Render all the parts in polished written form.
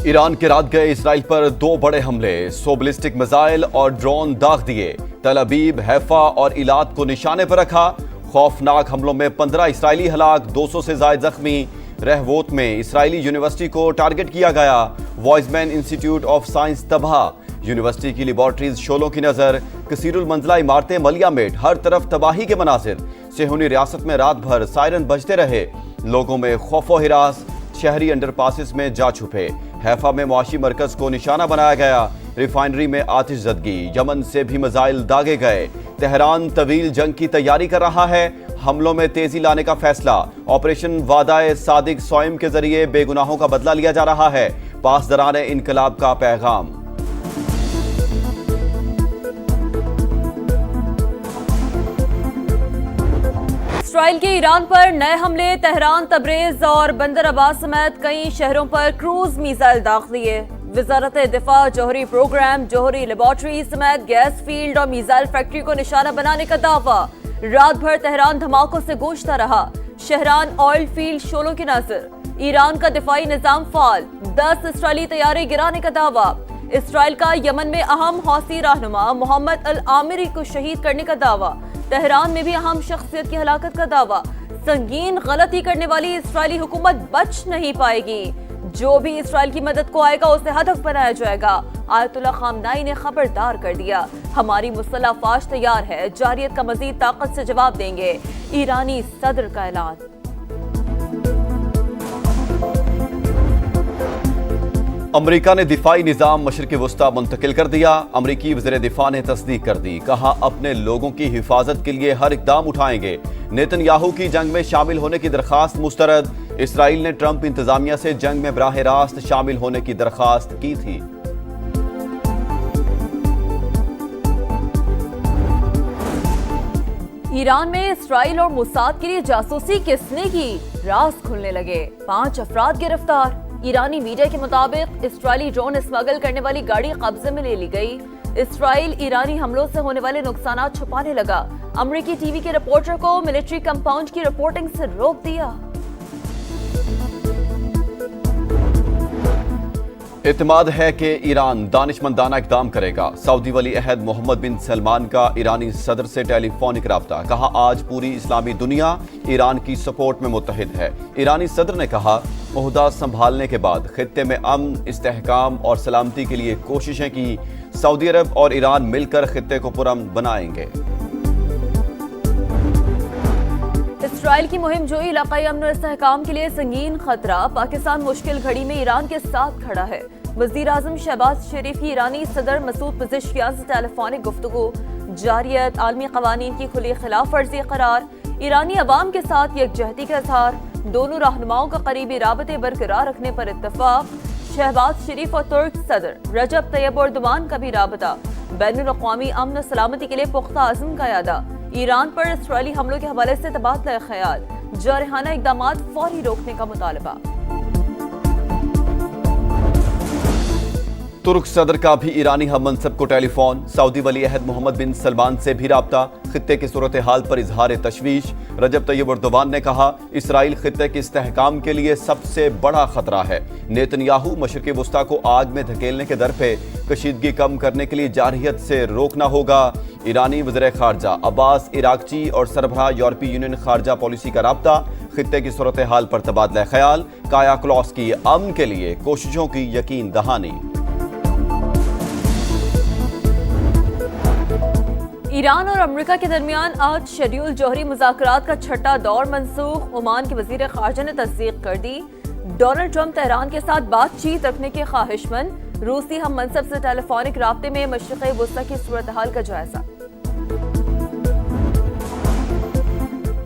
ایران کے رات گئے اسرائیل پر 2 بڑے حملے، 100 بیلسٹک میزائل اور ڈرون داغ دیے۔ تل ابیب، حیفا اور ایلات کو نشانے پر رکھا۔ خوفناک حملوں میں 15 اسرائیلی ہلاک، 200 سے زائد زخمی۔ رہوت میں اسرائیلی یونیورسٹی کو ٹارگٹ کیا گیا۔ وائز مین انسٹی ٹیوٹ آف سائنس تباہ، یونیورسٹی کی لیبارٹریز شعلوں کی نظر۔ کثیر المنزلہ عمارتیں ملیہ میٹ، ہر طرف تباہی کے مناظر۔ صہیونی ریاست میں رات بھر سائرن بجتے رہے، لوگوں میں خوف و ہراس، شہری انڈر پاسز میں جا چھپے۔ حیفا میں معاشی مرکز کو نشانہ بنایا گیا۔ ریفائنری میں آتش زدگی، یمن سے بھی میزائل داغے گئے۔ تہران طویل جنگ کی تیاری کر رہا ہے، حملوں میں تیزی لانے کا فیصلہ۔ آپریشن وعدہ صادق سوئم کے ذریعے بے گناہوں کا بدلہ لیا جا رہا ہے، پاسداران انقلاب کا پیغام۔ اسرائیل کے ایران پر نئے حملے، تہران، تبریز اور بندر عباس سمیت کئی شہروں پر کروز میزائل داغ دیے۔ وزارت دفاع جوہری پروگرام، جوہری لیبارٹری سمیت گیس فیلڈ اور میزائل فیکٹری کو نشانہ بنانے کا دعویٰ۔ رات بھر تہران دھماکوں سے گونجتا رہا، شہران آئل فیلڈ شعلوں کی نظر۔ ایران کا دفاعی نظام فعال، 10 اسرائیلی طیارے گرانے کا دعویٰ۔ اسرائیل کا یمن میں اہم حوثی رہنما محمد العامری کو شہید کرنے کا دعویٰ۔ تہران میں بھی اہم شخصیت کی ہلاکت کا دعویٰ۔ سنگین غلطی کرنے والی اسرائیلی حکومت بچ نہیں پائے گی، جو بھی اسرائیل کی مدد کو آئے گا اسے ہدف بنایا جائے گا۔ آیت اللہ خامنائی نے خبردار کر دیا، ہماری مسلح فوج تیار ہے، جارحیت کا مزید طاقت سے جواب دیں گے، ایرانی صدر کا اعلان۔ امریکہ نے دفاعی نظام مشرق وسطی منتقل کر دیا۔ امریکی وزیر دفاع نے تصدیق کر دی، کہا اپنے لوگوں کی حفاظت کے لیے ہر اقدام اٹھائیں گے۔ نیتن یاہو کی جنگ میں شامل ہونے کی درخواست مسترد۔ اسرائیل نے ٹرمپ انتظامیہ سے جنگ میں براہ راست شامل ہونے کی درخواست کی تھی۔ ایران میں اسرائیل اور موساد کے لیے جاسوسی کس نے کی، راز کھلنے لگے، 5 افراد گرفتار۔ ایرانی میڈیا کے مطابق اسرائیلی ڈرون اسمگل کرنے والی گاڑی قبضے میں لے لی گئی۔ اسرائیل ایرانی حملوں سے ہونے والے نقصانات چھپانے لگا، امریکی ٹی وی کے رپورٹر کو ملٹری کمپاؤنڈ کی رپورٹنگ سے روک دیا۔ اعتماد ہے کہ ایران دانشمندانہ اقدام کرے گا۔ سعودی ولی عہد محمد بن سلمان کا ایرانی صدر سے ٹیلی فونک رابطہ، کہا آج پوری اسلامی دنیا ایران کی سپورٹ میں متحد ہے۔ ایرانی صدر نے کہا عہدہ سنبھالنے کے بعد خطے میں امن، استحکام اور سلامتی کے لیے کوششیں کی۔ سعودی عرب اور ایران مل کر خطے کو پرامن بنائیں گے۔ اسرائیل کی مہم جوئی علاقائی امن و استحکام کے لیے سنگین خطرہ، پاکستان مشکل گھڑی میں ایران کے ساتھ کھڑا ہے۔ وزیر اعظم شہباز شریف کی ایرانی صدر مسعود پزشکیان سے ٹیلی فونک گفتگو، جارحیت، عالمی قوانین کی کھلی خلاف ورزی قرار، ایرانی عوام کے ساتھ یکجہتی کا اظہار، دونوں رہنماؤں کا قریبی رابطے برقرار رکھنے پر اتفاق۔ شہباز شریف اور ترک صدر رجب طیب اردوان کا بھی رابطہ، بین الاقوامی امن و سلامتی کے لیے پختہ عزم کا اعادہ۔ ایران پر اسرائیلی حملوں کے حوالے سے تبادلہ خیال، جارحانہ اقدامات فوری روکنے کا مطالبہ۔ ترک صدر کا بھی ایرانی ہم منصب کو ٹیلی فون، سعودی ولی عہد محمد بن سلمان سے بھی رابطہ، خطے کی صورتحال پر اظہار تشویش۔ رجب طیب اردوان نے کہا اسرائیل خطے کے استحکام کے لیے سب سے بڑا خطرہ ہے۔ نیتن یاہو مشرق وسطی کو آگ میں دھکیلنے کے در پہ، کشیدگی کم کرنے کے لیے جارحیت سے روکنا ہوگا۔ ایرانی وزیر خارجہ عباس عراقچی اور سربراہ یورپی یونین خارجہ پالیسی کا رابطہ، خطے کی صورتحال پر تبادلہ خیال، کایا کلاس کی امن کے لیے کوششوں کی یقین دہانی۔ ایران اور امریکہ کے درمیان آج شیڈول جوہری مذاکرات کا چھٹا دور منسوخ، عمان کے وزیر خارجہ نے تصدیق کر دی۔ ڈونلڈ ٹرمپ تہران کے ساتھ بات چیت رکھنے کے خواہش مند، روسی ہم منصب سے ٹیلی فونک رابطے میں مشرق وسطی کی صورتحال کا جائزہ۔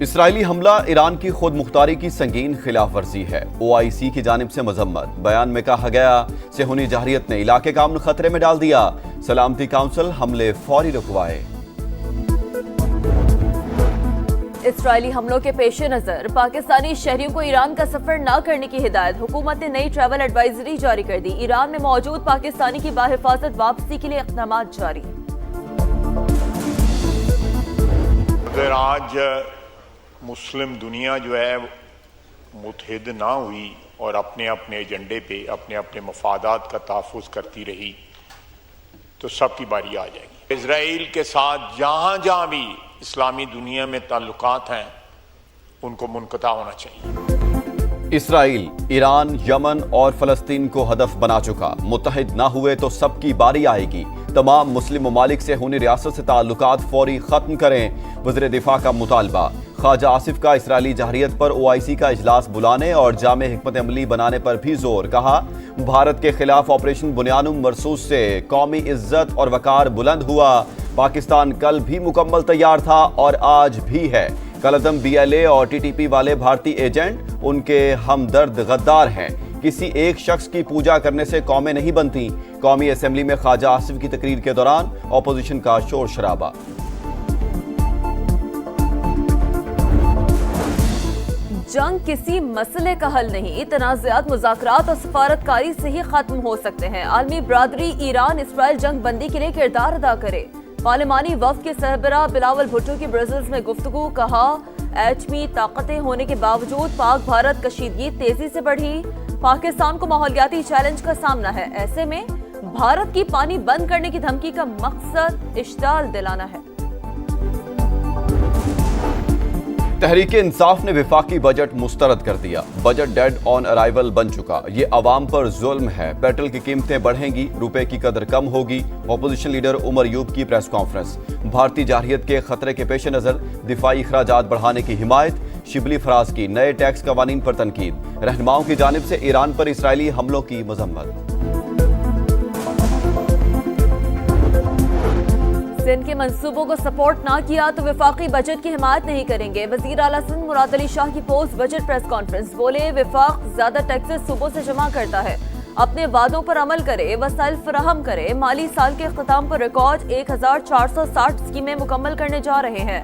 اسرائیلی حملہ ایران کی خود مختاری کی سنگین خلاف ورزی ہے، OIC کی جانب سے مذمت۔ بیان میں کہا گیا صہیونی جارحیت نے علاقے کا امن خطرے میں ڈال دیا، سلامتی کونسل حملے فوری رکوائے۔ اسرائیلی حملوں کے پیش نظر پاکستانی شہریوں کو ایران کا سفر نہ کرنے کی ہدایت، حکومت نے نئی ٹریول ایڈوائزری جاری کر دی۔ ایران میں موجود پاکستانی کی باحفاظت واپسی کے لیے اقدامات جاری۔ اگر آج مسلم دنیا جو ہے متحد نہ ہوئی اور اپنے اپنے ایجنڈے پہ اپنے اپنے مفادات کا تحفظ کرتی رہی تو سب کی باری آ جائے گی۔ اسرائیل کے ساتھ جہاں جہاں بھی اسلامی دنیا میں تعلقات ہیں ان کو منقطع ہونا چاہیے۔ اسرائیل، ایران، یمن اور فلسطین کو ہدف بنا چکا، متحد نہ ہوئے تو سب کی باری آئے گی۔ تمام مسلم ممالک سے خونی ریاست سے تعلقات فوری ختم کریں، وزیر دفاع کا مطالبہ۔ خواجہ آصف کا اسرائیلی جارحیت پر OIC کا اجلاس بلانے اور جامع حکمت عملی بنانے پر بھی زور، کہا بھارت کے خلاف آپریشن بنیانم مرصوص سے قومی عزت اور وقار بلند ہوا۔ پاکستان کل بھی مکمل تیار تھا اور آج بھی ہے۔ کالعدم BLA اور TTP والے بھارتی ایجنٹ ان کے ہمدرد غدار ہیں۔ کسی ایک شخص کی پوجا کرنے سے قومیں نہیں بنتی۔ قومی اسمبلی میں خواجہ آصف کی تقریر کے دوران اپوزیشن کا شور شرابہ۔ جنگ کسی مسئلے کا حل نہیں، تنازعات مذاکرات اور سفارتکاری سے ہی ختم ہو سکتے ہیں۔ عالمی برادری ایران اسرائیل جنگ بندی کے لیے کردار ادا کرے۔ پارلیمانی وفد کے سربراہ بلاول بھٹو کی برسلز میں گفتگو، کہا ایٹمی طاقتیں ہونے کے باوجود پاک بھارت کشیدگی تیزی سے بڑھی۔ پاکستان کو ماحولیاتی چیلنج کا سامنا ہے، ایسے میں بھارت کی پانی بند کرنے کی دھمکی کا مقصد اشتعال دلانا ہے۔ تحریک انصاف نے وفاقی بجٹ مسترد کر دیا۔ بجٹ ڈیڈ آن ارائیول بن چکا، یہ عوام پر ظلم ہے۔ پیٹرول کی قیمتیں بڑھیں گی، روپے کی قدر کم ہوگی۔ اپوزیشن لیڈر عمر ایوب کی پریس کانفرنس۔ بھارتی جارحیت کے خطرے کے پیش نظر دفاعی اخراجات بڑھانے کی حمایت۔ شبلی فراز کی نئے ٹیکس قوانین پر تنقید۔ رہنماؤں کی جانب سے ایران پر اسرائیلی حملوں کی مذمت۔ سندھ کے منصوبوں کو سپورٹ نہ کیا تو وفاقی بجٹ کی حمایت نہیں کریں گے۔ وزیر اعلیٰ سندھ مراد علی شاہ کی پوسٹ بجٹ پریس کانفرنس، بولے وفاق زیادہ ٹیکسز صوبوں سے جمع کرتا ہے، اپنے وعدوں پر عمل کرے، وسائل فراہم کرے۔ مالی سال کے اختتام پر ریکارڈ 1460 اسکیمیں مکمل کرنے جا رہے ہیں۔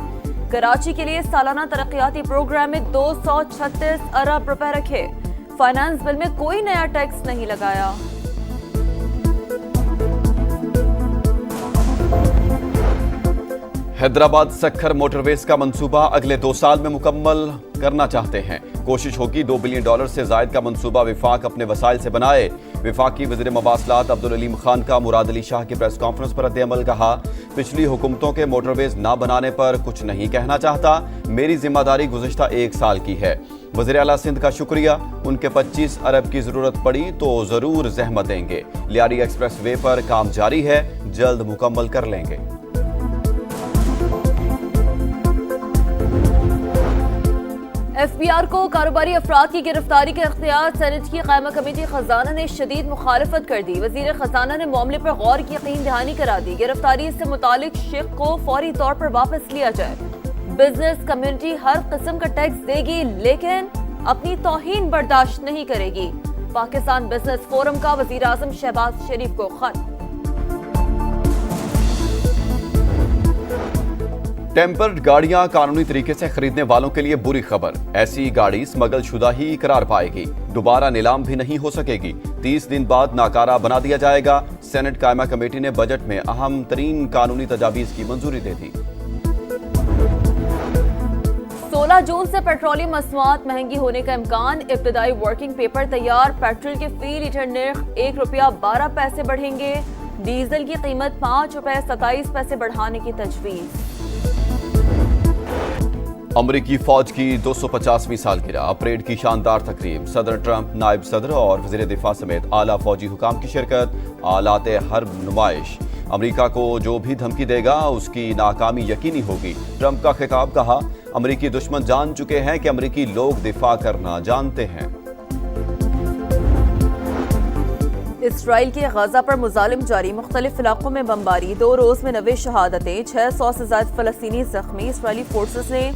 کراچی کے لیے سالانہ ترقیاتی پروگرام میں 236 ارب روپے رکھے۔ فائنانس بل میں کوئی نیا ٹیکس نہیں لگایا۔ حیدرآباد سکھر موٹر ویز کا منصوبہ اگلے 2 سال میں مکمل کرنا چاہتے ہیں۔ کوشش ہوگی $2 بلین سے زائد کا منصوبہ وفاق اپنے وسائل سے بنائے۔ وفاقی وزیر مواصلات عبدالعلیم خان کا مراد علی شاہ کی پریس کانفرنس پر رد عمل، کہا پچھلی حکومتوں کے موٹر ویز نہ بنانے پر کچھ نہیں کہنا چاہتا، میری ذمہ داری گزشتہ 1 سال کی ہے۔ وزیر اعلیٰ سندھ کا شکریہ، ان کے 25 ارب کی ضرورت پڑی تو ضرور زحمت دیں گے۔ لیاری ایکسپریس وے پر کام جاری ہے، جلد مکمل کر لیں گے۔ FBR کو کاروباری افراد کی گرفتاری کے اختیار، سینٹ کی قائمہ کمیٹی خزانہ نے شدید مخالفت کر دی۔ وزیر خزانہ نے معاملے پر غور کی یقین دہانی کرا دی، گرفتاری سے متعلق شق کو فوری طور پر واپس لیا جائے۔ بزنس کمیونٹی ہر قسم کا ٹیکس دے گی لیکن اپنی توہین برداشت نہیں کرے گی۔ پاکستان بزنس فورم کا وزیر اعظم شہباز شریف کو خط۔ ٹیمپرڈ گاڑیاں قانونی طریقے سے خریدنے والوں کے لیے بری خبر، ایسی گاڑی اسمگل شدہ ہی قرار پائے گی، دوبارہ نیلام بھی نہیں ہو سکے گی، 30 دن بعد ناکارہ بنا دیا جائے گا۔ سینٹ قائمہ کمیٹی نے بجٹ میں اہم ترین قانونی تجاویز کی منظوری دے دی۔ 16 جون سے پیٹرولیم مصنوعات مہنگی ہونے کا امکان، ابتدائی ورکنگ پیپر تیار۔ پیٹرول کے فی لیٹر نرخ ₹1.12 بڑھیں گے، ڈیزل کی قیمت ₹5.27 بڑھانے کی تجویز۔ امریکی فوج کی 250ویں سالگرہ، پریڈ کی شاندار تقریب، صدر ٹرمپ، نائب صدر اور وزیر دفاع سمیت اعلیٰ فوجی حکام کی شرکت، آلات حرب نمائش۔ امریکہ کو جو بھی دھمکی دے گا اس کی ناکامی یقینی ہوگی، ٹرمپ کا خطاب، کہا امریکی دشمن جان چکے ہیں کہ امریکی لوگ دفاع کرنا جانتے ہیں۔ اسرائیل کے غزہ پر مظالم جاری، مختلف علاقوں میں بمباری، 2 روز میں 90 شہادتیں، 600 سے زائد فلسطینی زخمی۔ اسرائیلی فورسز نے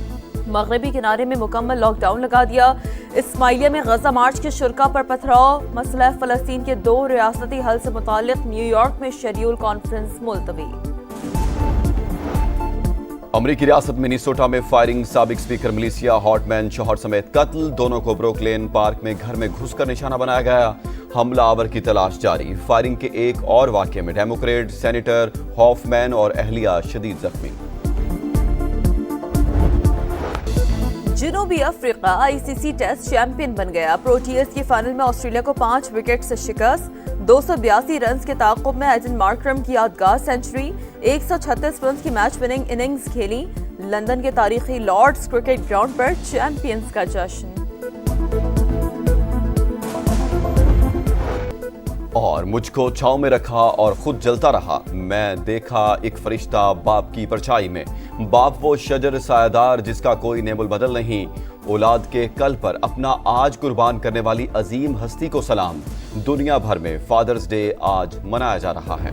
مغربی کنارے میں مکمل لاک ڈاؤن لگا دیا۔ اسماعیلیہ میں غزہ مارچ کے شرکاء پر پتھراؤ، مسئلہ فلسطین کے 2 ریاستی حل سے متعلق نیو یارک میں شیڈیول کانفرنس ملتوی۔ امریکی ریاست منیسوٹا میں فائرنگ، سابق اسپیکر ملیشیا ہارٹ مین شوہر سمیت قتل، دونوں کو بروکلین پارک میں گھر میں گھس کر نشانہ بنایا گیا۔ حملہ آور کی تلاش جاری۔ فائرنگ کے ایک اور واقعے میں ڈیموکریٹ سینیٹر ہافمین اور اہلیہ شدید زخمی۔ جنوبی افریقہ ICC ٹیسٹ چیمپئن بن گیا. پروٹیئرز کی فائنل میں آسٹریلیا کو 5 وکٹ سے شکست. 282 رنز کے تعاقب میں ایڈن مارکرم کی یادگار سنچری. 136 رنز کی میچ وننگ اننگز کھیلی. لندن کے تاریخی لارڈز کرکٹ گراؤنڈ پر چیمپئنز کا جشن. اور مجھ کو چھاؤں میں رکھا اور خود جلتا رہا. میں دیکھا ایک فرشتہ باپ کی پرچھائی میں. باپ وہ شجر سایہ دار جس کا کوئی نعم البدل نہیں. اولاد کے کل پر اپنا آج قربان کرنے والی عظیم ہستی کو سلام. دنیا بھر میں فادرز ڈے آج منایا جا رہا ہے.